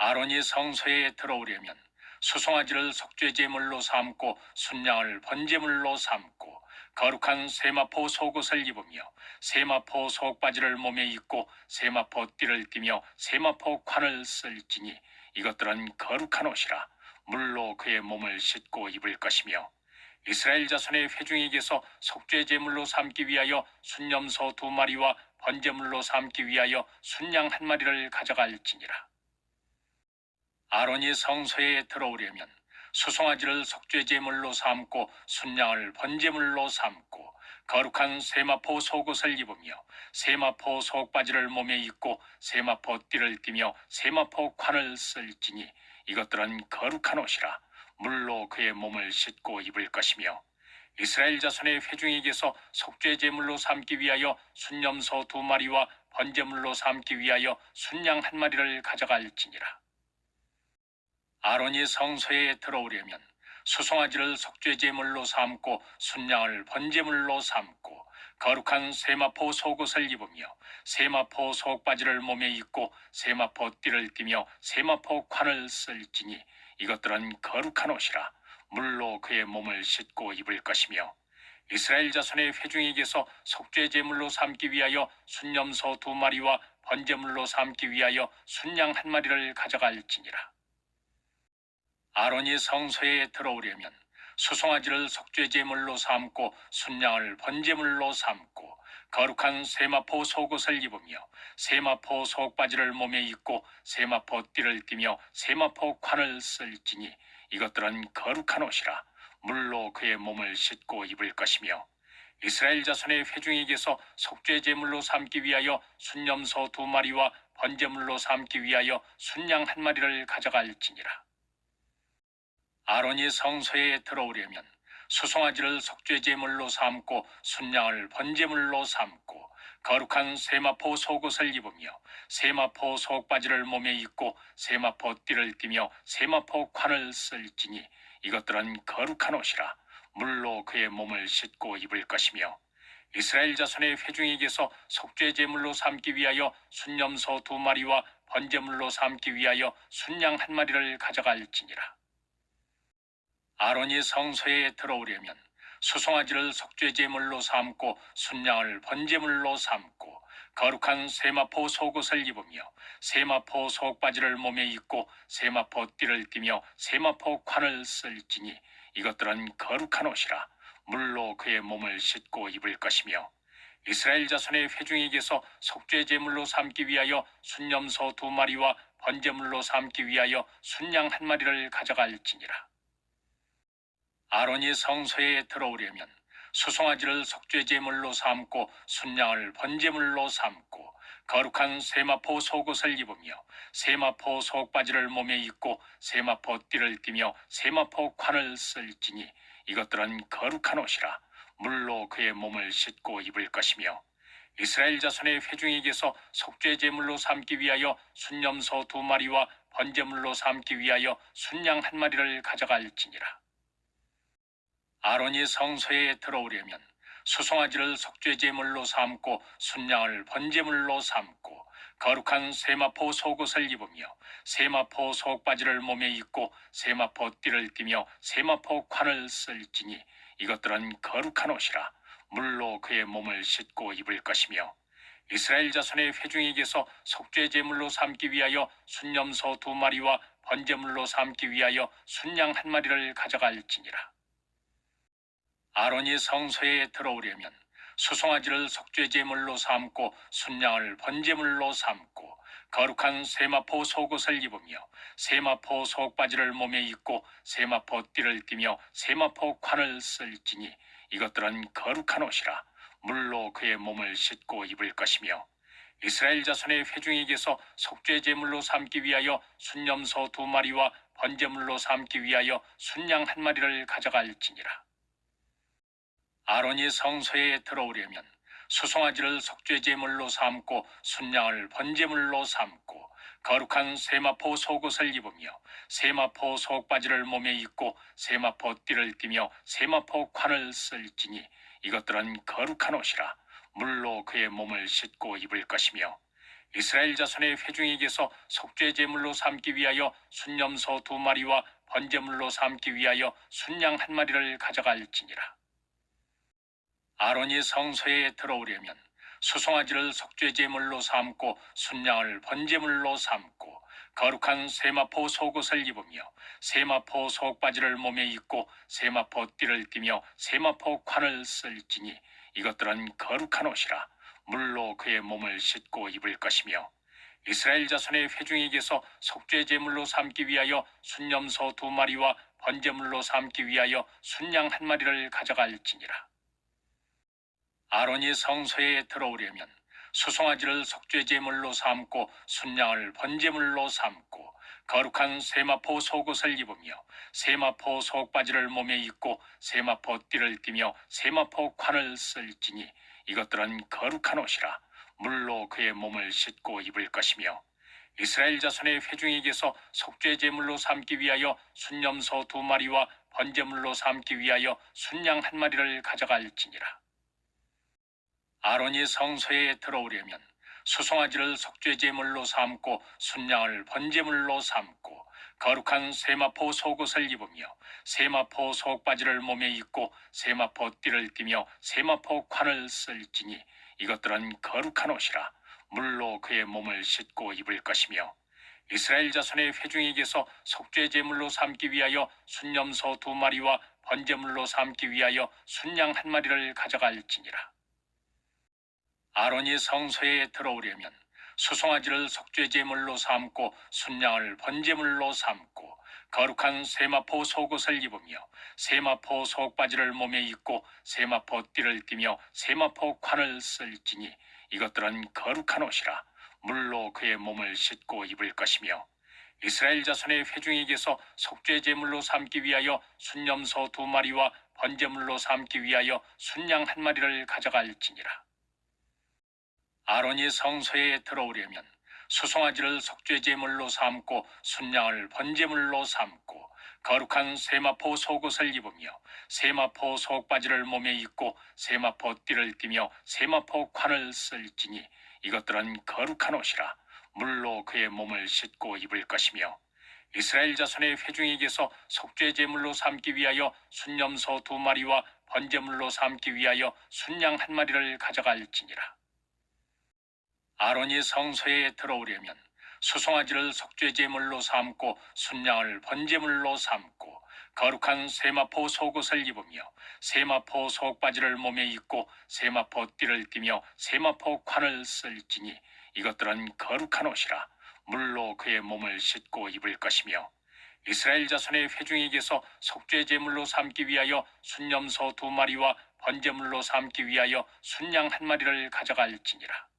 아론이 성소에 들어오려면 수송아지를 속죄제물로 삼고 순양을 번제물로 삼고 거룩한 세마포 속옷을 입으며 세마포 속바지를 몸에 입고 세마포 띠를 띠며 세마포 관을 쓸지니 이것들은 거룩한 옷이라. 물로 그의 몸을 씻고 입을 것이며 이스라엘 자손의 회중에게서 속죄제물로 삼기 위하여 순염소 2마리와 번제물로 삼기 위하여 순양 1마리를 가져갈지니라. 아론이 성소에 들어오려면 수송아지를 속죄제물로 삼고 순양을 번제물로 삼고 거룩한 세마포 속옷을 입으며 세마포 속바지를 몸에 입고 세마포 띠를 띠며 세마포 관을 쓸지니 이것들은 거룩한 옷이라. 물로 그의 몸을 씻고 입을 것이며 이스라엘 자손의 회중에게서 속죄제물로 삼기 위하여 순염소 2마리와 번제물로 삼기 위하여 순양 1마리를 가져갈지니라. 아론이 성소에 들어오려면 수송아지를 속죄제물로 삼고 순양을 번제물로 삼고 거룩한 세마포 속옷을 입으며 세마포 속바지를 몸에 입고 세마포 띠를 띠며 세마포 관을 쓸지니 이것들은 거룩한 옷이라. 물로 그의 몸을 씻고 입을 것이며 이스라엘 자손의 회중에게서 속죄제물로 삼기 위하여 순염소 2마리와 번제물로 삼기 위하여 순양 1마리를 가져갈지니라. 아론이 성소에 들어오려면 수송아지를 속죄제물로 삼고 순양을 번제물로 삼고 거룩한 세마포 속옷을 입으며 세마포 속바지를 몸에 입고 세마포 띠를 띠며 세마포 관을 쓸지니 이것들은 거룩한 옷이라. 물로 그의 몸을 씻고 입을 것이며 이스라엘 자손의 회중에게서 속죄제물로 삼기 위하여 순염소 2마리와 번제물로 삼기 위하여 순양 1마리를 가져갈지니라. 아론이 성소에 들어오려면 수송아지를 속죄제물로 삼고 순양을 번제물로 삼고 거룩한 세마포 속옷을 입으며 세마포 속바지를 몸에 입고 세마포 띠를 띠며 세마포 관을 쓸지니 이것들은 거룩한 옷이라. 물로 그의 몸을 씻고 입을 것이며 이스라엘 자손의 회중에게서 속죄제물로 삼기 위하여 순염소 2마리와 번제물로 삼기 위하여 순양 1마리를 가져갈지니라. 아론이 성소에 들어오려면 수송아지를 속죄제물로 삼고 순양을 번제물로 삼고 거룩한 세마포 속옷을 입으며 세마포 속바지를 몸에 입고 세마포 띠를 띠며 세마포 관을 쓸지니 이것들은 거룩한 옷이라. 물로 그의 몸을 씻고 입을 것이며 이스라엘 자손의 회중에게서 속죄제물로 삼기 위하여 순염소 2마리와 번제물로 삼기 위하여 순양 1마리를 가져갈지니라. 아론이 성소에 들어오려면 수송아지를 속죄제물로 삼고 순양을 번제물로 삼고 거룩한 세마포 속옷을 입으며 세마포 속바지를 몸에 입고 세마포 띠를 띠며 세마포 관을 쓸지니 이것들은 거룩한 옷이라. 물로 그의 몸을 씻고 입을 것이며 이스라엘 자손의 회중에게서 속죄제물로 삼기 위하여 순염소 2마리와 번제물로 삼기 위하여 순양 1마리를 가져갈지니라. 아론이 성소에 들어오려면 수송아지를 속죄제물로 삼고 순양을 번제물로 삼고 거룩한 세마포 속옷을 입으며 세마포 속바지를 몸에 입고 세마포 띠를 띠며 세마포 관을 쓸지니 이것들은 거룩한 옷이라. 물로 그의 몸을 씻고 입을 것이며 이스라엘 자손의 회중에게서 속죄제물로 삼기 위하여 순염소 2마리와 번제물로 삼기 위하여 순양 1마리를 가져갈지니라. 아론이 성소에 들어오려면 수송아지를 속죄제물로 삼고 순양을 번제물로 삼고 거룩한 세마포 속옷을 입으며 세마포 속바지를 몸에 입고 세마포 띠를 띠며 세마포 관을 쓸지니 이것들은 거룩한 옷이라. 물로 그의 몸을 씻고 입을 것이며 이스라엘 자손의 회중에게서 속죄제물로 삼기 위하여 순염소 2마리와 번제물로 삼기 위하여 순양 1마리를 가져갈지니라. 아론이 성소에 들어오려면 수송아지를 속죄제물로 삼고 순양을 번제물로 삼고 거룩한 세마포 속옷을 입으며 세마포 속바지를 몸에 입고 세마포 띠를 띠며 세마포 관을 쓸지니 이것들은 거룩한 옷이라. 물로 그의 몸을 씻고 입을 것이며 이스라엘 자손의 회중에게서 속죄 제물로 삼기 위하여 순염소 2마리와 번제물로 삼기 위하여 순양 1마리를 가져갈지니라. 아론이 성소에 들어오려면 수송아지를 속죄 제물로 삼고 순양을 번제물로 삼고 거룩한 세마포 속옷을 입으며 세마포 속바지를 몸에 입고 세마포 띠를 띠며 세마포 관을 쓸지니 이것들은 거룩한 옷이라. 물로 그의 몸을 씻고 입을 것이며 이스라엘 자손의 회중에게서 속죄 제물로 삼기 위하여 순염소 2마리와 번제물로 삼기 위하여 순양 1마리를 가져갈지니라. 아론이 성소에 들어오려면 수송아지를 속죄 제물로 삼고 순양을 번제물로 삼고 거룩한 세마포 속옷을 입으며 세마포 속바지를 몸에 입고 세마포 띠를 띠며 세마포 관을 쓸지니 이것들은 거룩한 옷이라. 물로 그의 몸을 씻고 입을 것이며 이스라엘 자손의 회중에게서 속죄 제물로 삼기 위하여 순염소 2마리와 번제물로 삼기 위하여 순양 1마리를 가져갈지니라. 아론이 성소에 들어오려면 수송아지를 속죄 제물로 삼고 순양을 번제물로 삼고 거룩한 세마포 속옷을 입으며 세마포 속바지를 몸에 입고 세마포 띠를 띠며 세마포 관을 쓸지니 이것들은 거룩한 옷이라. 물로 그의 몸을 씻고 입을 것이며 이스라엘 자손의 회중에게서 속죄 제물로 삼기 위하여 순염소 2마리와 번제물로 삼기 위하여 순양 1마리를 가져갈지니라. 아론이 성소에 들어오려면 수송아지를 속죄 제물로 삼고 순양을 번제물로 삼고 거룩한 세마포 속옷을 입으며 세마포 속바지를 몸에 입고 세마포 띠를 띠며 세마포 관을 쓸지니 이것들은 거룩한 옷이라. 물로 그의 몸을 씻고 입을 것이며 이스라엘 자손의 회중에게서 속죄 제물로 삼기 위하여 순염소 2마리와 번제물로 삼기 위하여 순양 1마리를 가져갈지니라. 아론이 성소에 들어오려면 수송아지를 속죄 제물로 삼고 순양을 번제물로 삼고 거룩한 세마포 속옷을 입으며 세마포 속바지를 몸에 입고 세마포 띠를 띠며 세마포 관을 쓸지니 이것들은 거룩한 옷이라. 물로 그의 몸을 씻고 입을 것이며 이스라엘 자손의 회중에게서 속죄 제물로 삼기 위하여 순염소 2마리와 번제물로 삼기 위하여 순양 1마리를 가져갈지니라. 아론이 성소에 들어오려면 수송아지를 속죄 제물로 삼고 순양을 번제물로 삼고 거룩한 세마포 속옷을 입으며 세마포 속바지를 몸에 입고 세마포 띠를 띠며 세마포 관을 쓸지니 이것들은 거룩한 옷이라. 물로 그의 몸을 씻고 입을 것이며 이스라엘 자손의 회중에게서 속죄 제물로 삼기 위하여 순염소 2마리와 번제물로 삼기 위하여 순양 1마리를 가져갈지니라.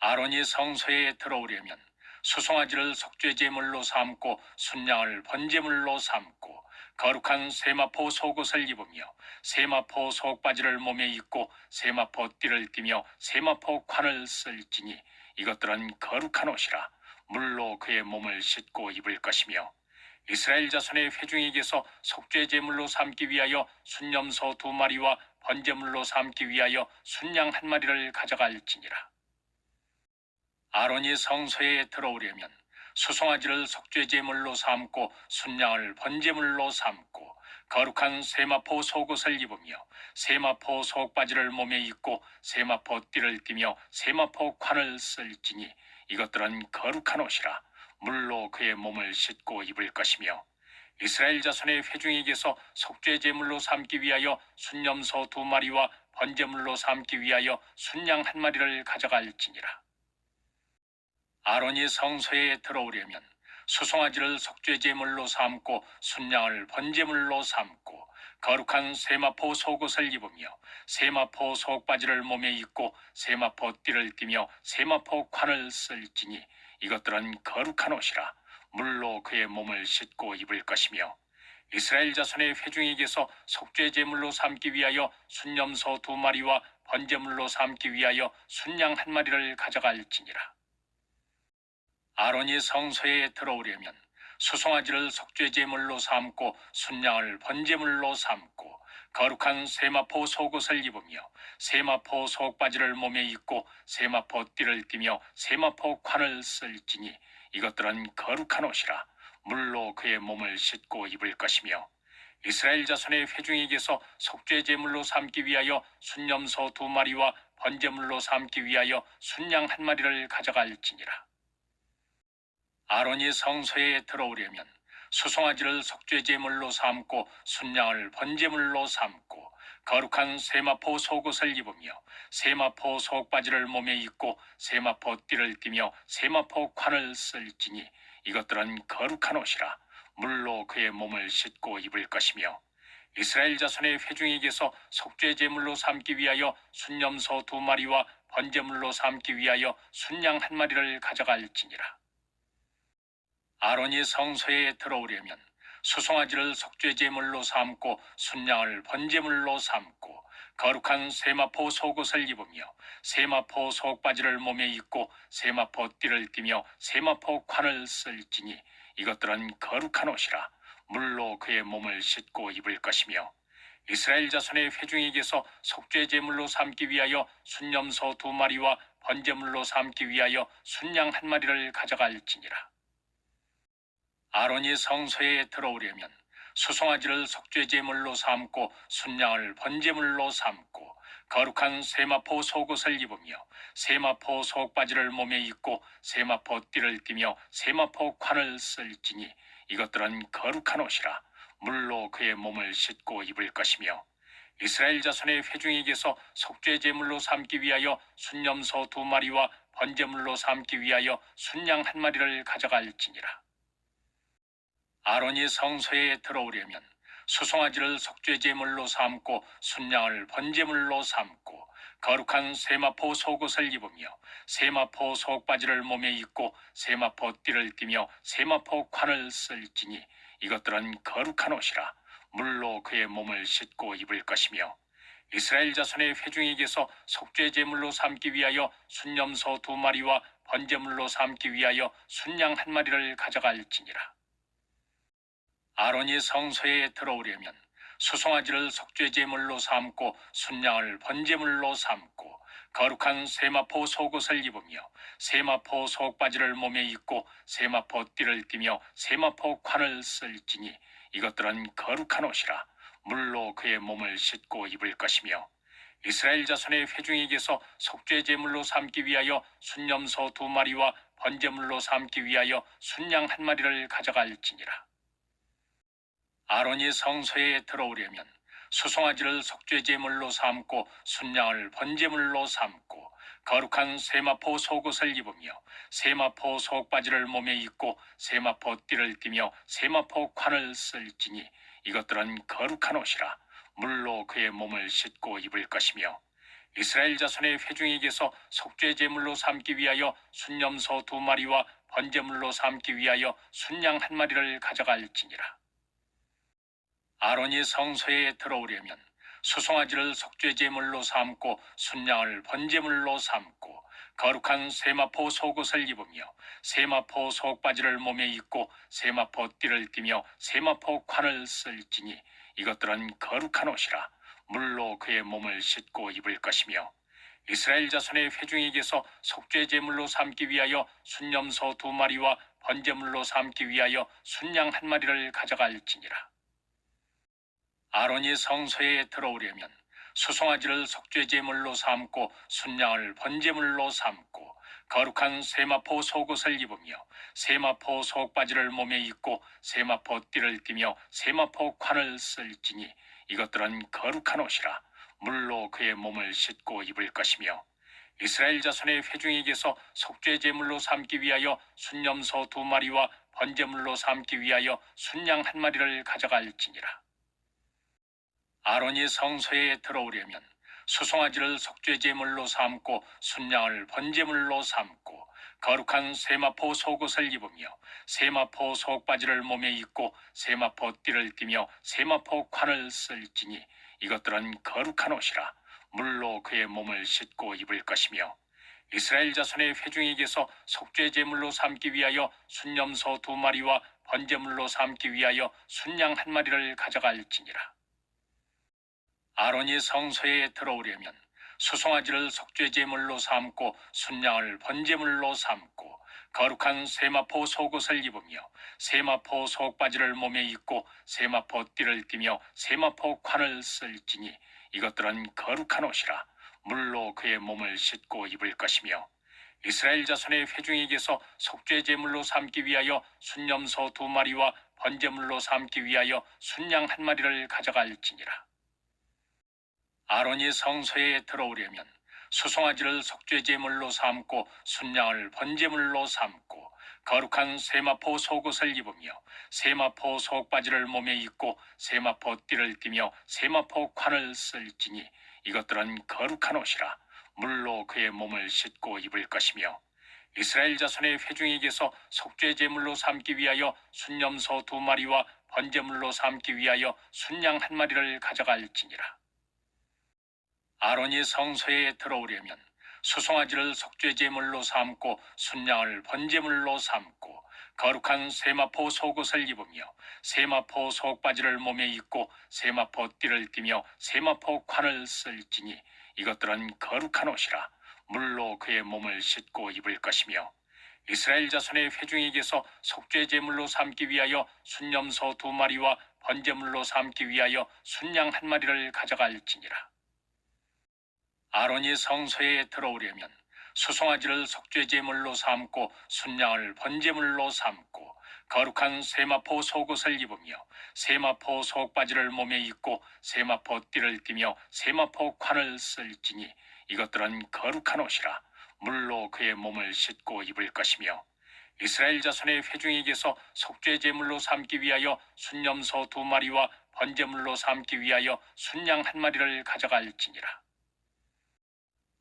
아론이 성소에 들어오려면 수송아지를 속죄 제물로 삼고 순양을 번제물로 삼고 거룩한 세마포 속옷을 입으며 세마포 속바지를 몸에 입고 세마포 띠를 띠며 세마포 관을 쓸지니 이것들은 거룩한 옷이라. 물로 그의 몸을 씻고 입을 것이며 이스라엘 자손의 회중에게서 속죄 제물로 삼기 위하여 순염소 2마리와 번제물로 삼기 위하여 순양 1마리를 가져갈지니라. 아론이 성소에 들어오려면 수송아지를 속죄 제물로 삼고 순양을 번제물로 삼고 거룩한 세마포 속옷을 입으며 세마포 속바지를 몸에 입고 세마포 띠를 띠며 세마포 관을 쓸지니 이것들은 거룩한 옷이라. 물로 그의 몸을 씻고 입을 것이며 이스라엘 자손의 회중에게서 속죄 제물로 삼기 위하여 순염소 2마리와 번제물로 삼기 위하여 순양 1마리를 가져갈지니라. 아론이 성소에 들어오려면 수송아지를 속죄 제물로 삼고 순양을 번제물로 삼고 거룩한 세마포 속옷을 입으며 세마포 속바지를 몸에 입고 세마포 띠를 띠며 세마포 관을 쓸지니 이것들은 거룩한 옷이라. 물로 그의 몸을 씻고 입을 것이며 이스라엘 자손의 회중에게서 속죄 제물로 삼기 위하여 순염소 2마리와 번제물로 삼기 위하여 순양 1마리를 가져갈지니라. 아론이 성소에 들어오려면 수송아지를 속죄 제물로 삼고 순양을 번제물로 삼고 거룩한 세마포 속옷을 입으며 세마포 속바지를 몸에 입고 세마포 띠를 띠며 세마포 관을 쓸지니 이것들은 거룩한 옷이라. 물로 그의 몸을 씻고 입을 것이며 이스라엘 자손의 회중에게서 속죄 제물로 삼기 위하여 순염소 2마리와 번제물로 삼기 위하여 순양 1마리를 가져갈지니라. 아론이 성소에 들어오려면 수송아지를 속죄 제물로 삼고 순양을 번제물로 삼고 거룩한 세마포 속옷을 입으며 세마포 속바지를 몸에 입고 세마포 띠를 띠며 세마포 관을 쓸지니 이것들은 거룩한 옷이라. 물로 그의 몸을 씻고 입을 것이며 이스라엘 자손의 회중에게서 속죄 제물로 삼기 위하여 순염소 2마리와 번제물로 삼기 위하여 순양 1마리를 가져갈지니라. 아론이 성소에 들어오려면 수송아지를 속죄 제물로 삼고 순양을 번제물로 삼고 거룩한 세마포 속옷을 입으며 세마포 속바지를 몸에 입고 세마포 띠를 띠며 세마포 관을 쓸지니 이것들은 거룩한 옷이라. 물로 그의 몸을 씻고 입을 것이며 이스라엘 자손의 회중에게서 속죄 제물로 삼기 위하여 순염소 2마리와 번제물로 삼기 위하여 순양 1마리를 가져갈지니라. 아론이 성소에 들어오려면 수송아지를 속죄 제물로 삼고 순양을 번제물로 삼고 거룩한 세마포 속옷을 입으며 세마포 속바지를 몸에 입고 세마포 띠를 띠며 세마포 관을 쓸지니 이것들은 거룩한 옷이라. 물로 그의 몸을 씻고 입을 것이며 이스라엘 자손의 회중에게서 속죄 제물로 삼기 위하여 순염소 2마리와 번제물로 삼기 위하여 순양 1마리를 가져갈지니라. 아론이 성소에 들어오려면 수송아지를 속죄 제물로 삼고 순양을 번제물로 삼고 거룩한 세마포 속옷을 입으며 세마포 속바지를 몸에 입고 세마포 띠를 띠며 세마포 관을 쓸지니 이것들은 거룩한 옷이라. 물로 그의 몸을 씻고 입을 것이며 이스라엘 자손의 회중에게서 속죄 제물로 삼기 위하여 순염소 2마리와 번제물로 삼기 위하여 순양 1마리를 가져갈지니라. 아론이 성소에 들어오려면 수송아지를 속죄 제물로 삼고 순양을 번제물로 삼고 거룩한 세마포 속옷을 입으며 세마포 속바지를 몸에 입고 세마포 띠를 띠며 세마포 관을 쓸지니 이것들은 거룩한 옷이라. 물로 그의 몸을 씻고 입을 것이며 이스라엘 자손의 회중에게서 속죄 제물로 삼기 위하여 순염소 2마리와 번제물로 삼기 위하여 순양 1마리를 가져갈지니라. 아론이 성소에 들어오려면 수송아지를 속죄 제물로 삼고 순양을 번제물로 삼고 거룩한 세마포 속옷을 입으며 세마포 속바지를 몸에 입고 세마포 띠를 띠며 세마포 관을 쓸지니 이것들은 거룩한 옷이라. 물로 그의 몸을 씻고 입을 것이며 이스라엘 자손의 회중에게서 속죄 제물로 삼기 위하여 순염소 2마리와 번제물로 삼기 위하여 순양 1마리를 가져갈지니라. 아론이 성소에 들어오려면 수송아지를 속죄 제물로 삼고 순양을 번제물로 삼고 거룩한 세마포 속옷을 입으며 세마포 속바지를 몸에 입고 세마포 띠를 띠며 세마포 관을 쓸지니 이것들은 거룩한 옷이라. 물로 그의 몸을 씻고 입을 것이며 이스라엘 자손의 회중에게서 속죄 제물로 삼기 위하여 순염소 2마리와 번제물로 삼기 위하여 순양 1마리를 가져갈지니라. 아론이 성소에 들어오려면 수송아지를 속죄 제물로 삼고 순양을 번제물로 삼고 거룩한 세마포 속옷을 입으며 세마포 속바지를 몸에 입고 세마포 띠를 띠며 세마포 관을 쓸지니 이것들은 거룩한 옷이라. 물로 그의 몸을 씻고 입을 것이며 이스라엘 자손의 회중에게서 속죄 제물로 삼기 위하여 순염소 2마리와 번제물로 삼기 위하여 순양 1마리를 가져갈지니라. 아론이 성소에 들어오려면 수송아지를 속죄 제물로 삼고 순양을 번제물로 삼고 거룩한 세마포 속옷을 입으며 세마포 속바지를 몸에 입고 세마포 띠를 띠며 세마포 관을 쓸지니 이것들은 거룩한 옷이라. 물로 그의 몸을 씻고 입을 것이며 이스라엘 자손의 회중에게서 속죄 제물로 삼기 위하여 순염소 2마리와 번제물로 삼기 위하여 순양 1마리를 가져갈지니라. 아론이 성소에 들어오려면 수송아지를 속죄제물로 삼고 순양을 번제물로 삼고 거룩한 세마포 속옷을 입으며 세마포 속바지를 몸에 입고 세마포 띠를 띠며 세마포 관을 쓸지니 이것들은 거룩한 옷이라. 물로 그의 몸을 씻고 입을 것이며 이스라엘 자손의 회중에게서 속죄제물로 삼기 위하여 순염소 2마리와 번제물로 삼기 위하여 순양 1마리를 가져갈지니라. 아론이 성소에 들어오려면 수송아지를 속죄제물로 삼고 순양을 번제물로 삼고 거룩한 세마포 속옷을 입으며 세마포 속바지를 몸에 입고 세마포 띠를 띠며 세마포 관을 쓸지니 이것들은 거룩한 옷이라. 물로 그의 몸을 씻고 입을 것이며 이스라엘 자손의 회중에게서 속죄제물로 삼기 위하여 순염소 2마리와 번제물로 삼기 위하여 순양 1마리를 가져갈지니라. 아론이 성소에 들어오려면 수송아지를 속죄제물로 삼고 순양을 번제물로 삼고 거룩한 세마포 속옷을 입으며 세마포 속바지를 몸에 입고 세마포 띠를 띠며 세마포 관을 쓸지니 이것들은 거룩한 옷이라. 물로 그의 몸을 씻고 입을 것이며 이스라엘 자손의 회중에게서 속죄제물로 삼기 위하여 순염소 2마리와 번제물로 삼기 위하여 순양 1마리를 가져갈지니라. 아론이 성소에 들어오려면 수송아지를 속죄제물로 삼고 순양을 번제물로 삼고 거룩한 세마포 속옷을 입으며 세마포 속바지를 몸에 입고 세마포 띠를 띠며 세마포 관을 쓸지니 이것들은 거룩한 옷이라. 물로 그의 몸을 씻고 입을 것이며 이스라엘 자손의 회중에게서 속죄제물로 삼기 위하여 순염소 2마리와 번제물로 삼기 위하여 순양 1마리를 가져갈지니라.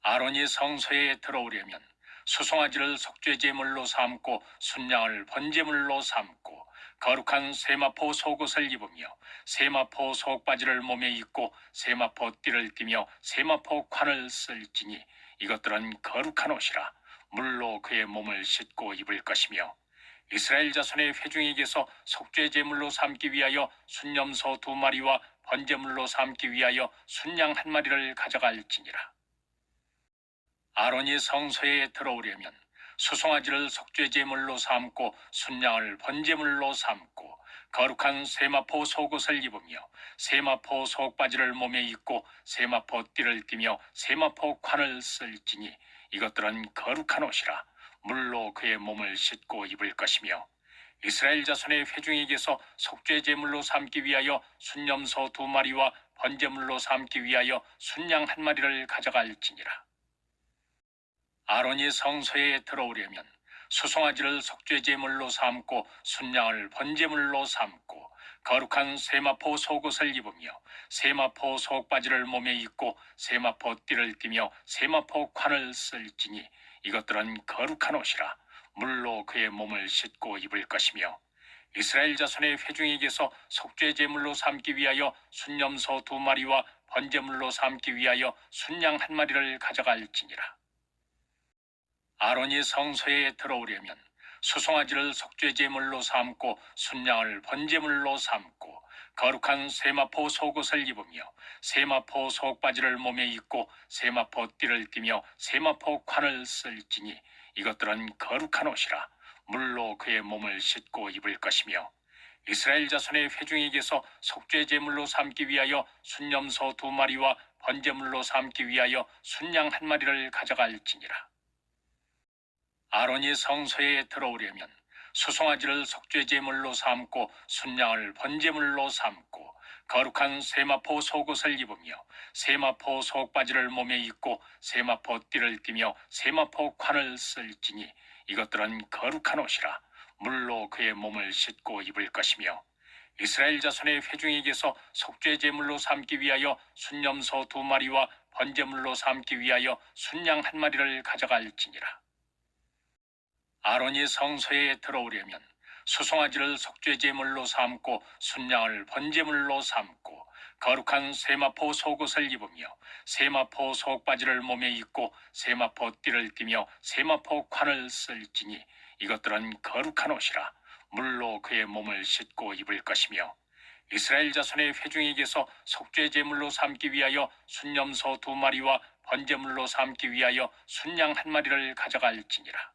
아론이 성소에 들어오려면 수송아지를 속죄제물로 삼고 순양을 번제물로 삼고 거룩한 세마포 속옷을 입으며 세마포 속바지를 몸에 입고 세마포 띠를 띠며 세마포 관을 쓸지니 이것들은 거룩한 옷이라. 물로 그의 몸을 씻고 입을 것이며 이스라엘 자손의 회중에게서 속죄제물로 삼기 위하여 순염소 2마리와 번제물로 삼기 위하여 순양 1마리를 가져갈지니라. 아론이 성소에 들어오려면 수송아지를 속죄제물로 삼고 순양을 번제물로 삼고 거룩한 세마포 속옷을 입으며 세마포 속바지를 몸에 입고 세마포 띠를 띠며 세마포 관을 쓸지니 이것들은 거룩한 옷이라. 물로 그의 몸을 씻고 입을 것이며 이스라엘 자손의 회중에게서 속죄제물로 삼기 위하여 순염소 2마리와 번제물로 삼기 위하여 순양 1마리를 가져갈지니라. 아론이 성소에 들어오려면 수송아지를 속죄제물로 삼고 순양을 번제물로 삼고 거룩한 세마포 속옷을 입으며 세마포 속바지를 몸에 입고 세마포 띠를 띠며 세마포 관을 쓸지니 이것들은 거룩한 옷이라. 물로 그의 몸을 씻고 입을 것이며 이스라엘 자손의 회중에게서 속죄제물로 삼기 위하여 순염소 2마리와 번제물로 삼기 위하여 순양 1마리를 가져갈지니라. 아론이 성소에 들어오려면 수송아지를 속죄제물로 삼고 순양을 번제물로 삼고 거룩한 세마포 속옷을 입으며 세마포 속바지를 몸에 입고 세마포 띠를 띠며 세마포 관을 쓸지니 이것들은 거룩한 옷이라. 물로 그의 몸을 씻고 입을 것이며 이스라엘 자손의 회중에게서 속죄제물로 삼기 위하여 순염소 2마리와 번제물로 삼기 위하여 순양 1마리를 가져갈지니라. 아론이 성소에 들어오려면 수송아지를 속죄제물로 삼고 순양을 번제물로 삼고 거룩한 세마포 속옷을 입으며 세마포 속바지를 몸에 입고 세마포 띠를 띠며 세마포 관을 쓸지니 이것들은 거룩한 옷이라. 물로 그의 몸을 씻고 입을 것이며 이스라엘 자손의 회중에게서 속죄제물로 삼기 위하여 순염소 2마리와 번제물로 삼기 위하여 순양 1마리를 가져갈지니라. 아론이 성소에 들어오려면 수송아지를 속죄제물로 삼고 순양을 번제물로 삼고 거룩한 세마포 속옷을 입으며 세마포 속바지를 몸에 입고 세마포 띠를 띠며 세마포 관을 쓸지니 이것들은 거룩한 옷이라. 물로 그의 몸을 씻고 입을 것이며 이스라엘 자손의 회중에게서 속죄 제물로 삼기 위하여 순염소 2마리와 번제물로 삼기 위하여 순양 1마리를 가져갈지니라.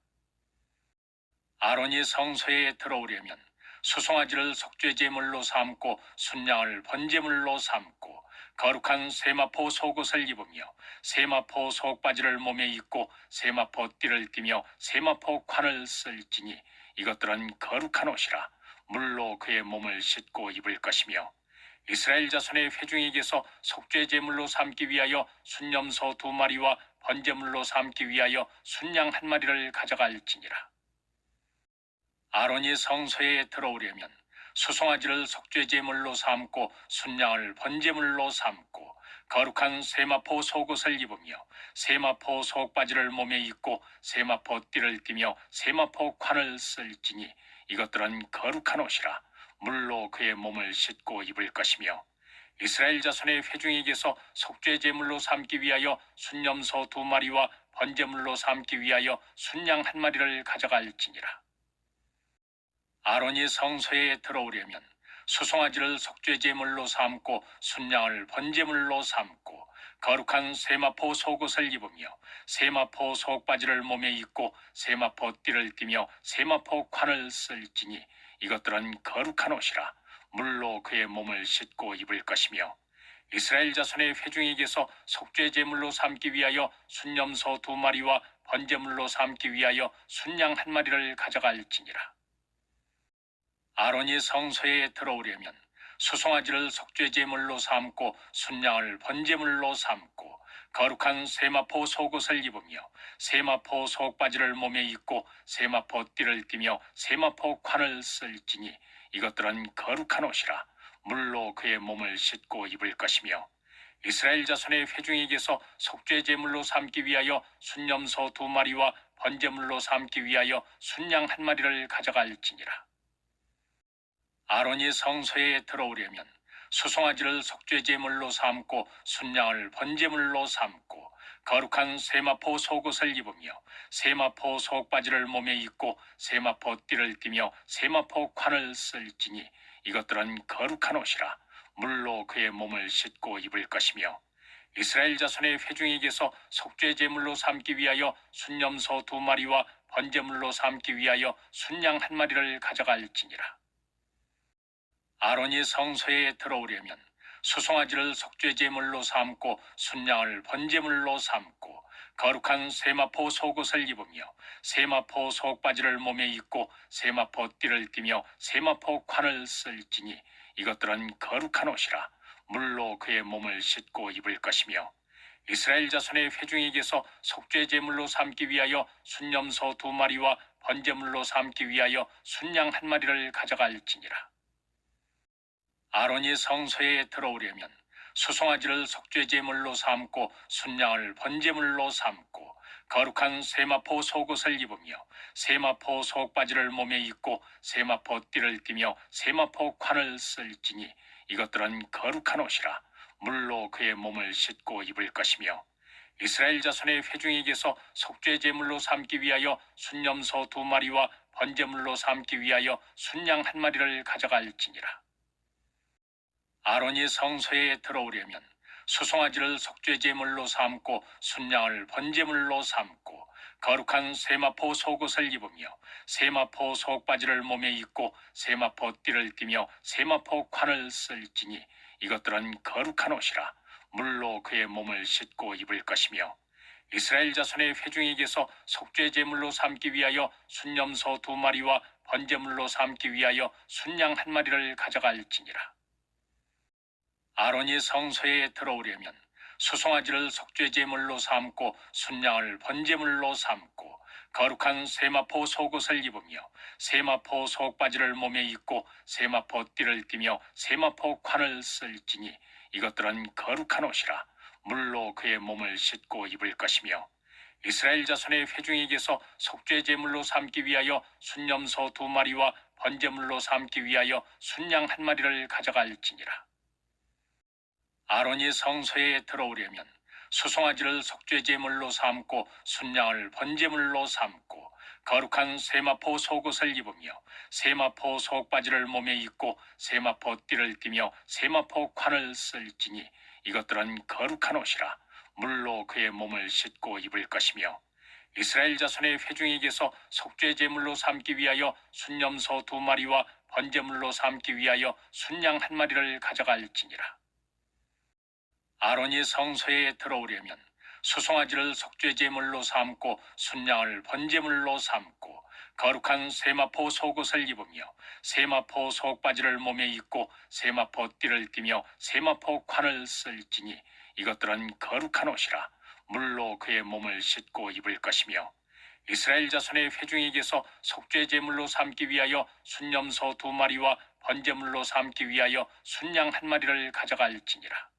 아론이 성소에 들어오려면 수송아지를 속죄 제물로 삼고 순양을 번제물로 삼고 거룩한 세마포 속옷을 입으며 세마포 속바지를 몸에 입고 세마포 띠를 띠며 세마포 관을 쓸지니 이것들은 거룩한 옷이라. 물로 그의 몸을 씻고 입을 것이며 이스라엘 자손의 회중에게서 속죄 제물로 삼기 위하여 순염소 2마리와 번제물로 삼기 위하여 순양 1마리를 가져갈지니라. 아론이 성소에 들어오려면 수송아지를 속죄 제물로 삼고 순양을 번제물로 삼고 거룩한 세마포 속옷을 입으며 세마포 속바지를 몸에 입고 세마포 띠를 띠며 세마포 관을 쓸지니 이것들은 거룩한 옷이라. 물로 그의 몸을 씻고 입을 것이며 이스라엘 자손의 회중에게서 속죄 제물로 삼기 위하여 순염소 2마리와 번제물로 삼기 위하여 순양 1마리를 가져갈지니라. 아론이 성소에 들어오려면 수송아지를 속죄 제물로 삼고 순양을 번제물로 삼고 거룩한 세마포 속옷을 입으며 세마포 속바지를 몸에 입고 세마포 띠를 띠며 세마포 관을 쓸지니 이것들은 거룩한 옷이라. 물로 그의 몸을 씻고 입을 것이며 이스라엘 자손의 회중에게서 속죄 제물로 삼기 위하여 순염소 2마리와 번제물로 삼기 위하여 순양 1마리를 가져갈지니라. 아론이 성소에 들어오려면 수송아지를 속죄 제물로 삼고 순양을 번제물로 삼고 거룩한 세마포 속옷을 입으며 세마포 속바지를 몸에 입고 세마포 띠를 띠며 세마포 관을 쓸지니 이것들은 거룩한 옷이라. 물로 그의 몸을 씻고 입을 것이며 이스라엘 자손의 회중에게서 속죄 제물로 삼기 위하여 순염소 2마리와 번제물로 삼기 위하여 순양 1마리를 가져갈지니라. 아론이 성소에 들어오려면 수송아지를 속죄 제물로 삼고 순양을 번제물로 삼고 거룩한 세마포 속옷을 입으며 세마포 속바지를 몸에 입고 세마포 띠를 띠며 세마포 관을 쓸지니 이것들은 거룩한 옷이라. 물로 그의 몸을 씻고 입을 것이며 이스라엘 자손의 회중에게서 속죄 제물로 삼기 위하여 순염소 2마리와 번제물로 삼기 위하여 순양 1마리를 가져갈지니라. 아론이 성소에 들어오려면 수송아지를 속죄 제물로 삼고 순양을 번제물로 삼고 거룩한 세마포 속옷을 입으며 세마포 속바지를 몸에 입고 세마포 띠를 띠며 세마포 관을 쓸지니 이것들은 거룩한 옷이라. 물로 그의 몸을 씻고 입을 것이며 이스라엘 자손의 회중에게서 속죄 제물로 삼기 위하여 순염소 2마리와 번제물로 삼기 위하여 순양 1마리를 가져갈지니라. 아론이 성소에 들어오려면 수송아지를 속죄 제물로 삼고 순양을 번제물로 삼고 거룩한 세마포 속옷을 입으며 세마포 속바지를 몸에 입고 세마포 띠를 띠며 세마포 관을 쓸지니 이것들은 거룩한 옷이라. 물로 그의 몸을 씻고 입을 것이며 이스라엘 자손의 회중에게서 속죄 제물로 삼기 위하여 순염소 2마리와 번제물로 삼기 위하여 순양 1마리를 가져갈지니라. 아론이 성소에 들어오려면 수송아지를 속죄 제물로 삼고 순양을 번제물로 삼고 거룩한 세마포 속옷을 입으며 세마포 속바지를 몸에 입고 세마포 띠를 띠며 세마포 관을 쓸지니 이것들은 거룩한 옷이라. 물로 그의 몸을 씻고 입을 것이며 이스라엘 자손의 회중에게서 속죄 제물로 삼기 위하여 순염소 2마리와 번제물로 삼기 위하여 순양 1마리를 가져갈지니라. 아론이 성소에 들어오려면 수송아지를 속죄 제물로 삼고 순양을 번제물로 삼고 거룩한 세마포 속옷을 입으며 세마포 속바지를 몸에 입고 세마포 띠를 띠며 세마포 관을 쓸지니 이것들은 거룩한 옷이라. 물로 그의 몸을 씻고 입을 것이며 이스라엘 자손의 회중에게서 속죄 제물로 삼기 위하여 순염소 2마리와 번제물로 삼기 위하여 순양 1마리를 가져갈지니라. 아론이 성소에 들어오려면 수송아지를 속죄 제물로 삼고 순양을 번제물로 삼고 거룩한 세마포 속옷을 입으며 세마포 속바지를 몸에 입고 세마포 띠를 띠며 세마포 관을 쓸지니 이것들은 거룩한 옷이라. 물로 그의 몸을 씻고 입을 것이며 이스라엘 자손의 회중에게서 속죄 제물로 삼기 위하여 순염소 2마리와 번제물로 삼기 위하여 순양 1마리를 가져갈지니라. 아론이 성소에 들어오려면 수송아지를 속죄 제물로 삼고 순양을 번제물로 삼고 거룩한 세마포 속옷을 입으며 세마포 속바지를 몸에 입고 세마포 띠를 띠며 세마포 관을 쓸지니 이것들은 거룩한 옷이라. 물로 그의 몸을 씻고 입을 것이며 이스라엘 자손의 회중에게서 속죄 제물로 삼기 위하여 순염소 2마리와 번제물로 삼기 위하여 순양 1마리를 가져갈지니라.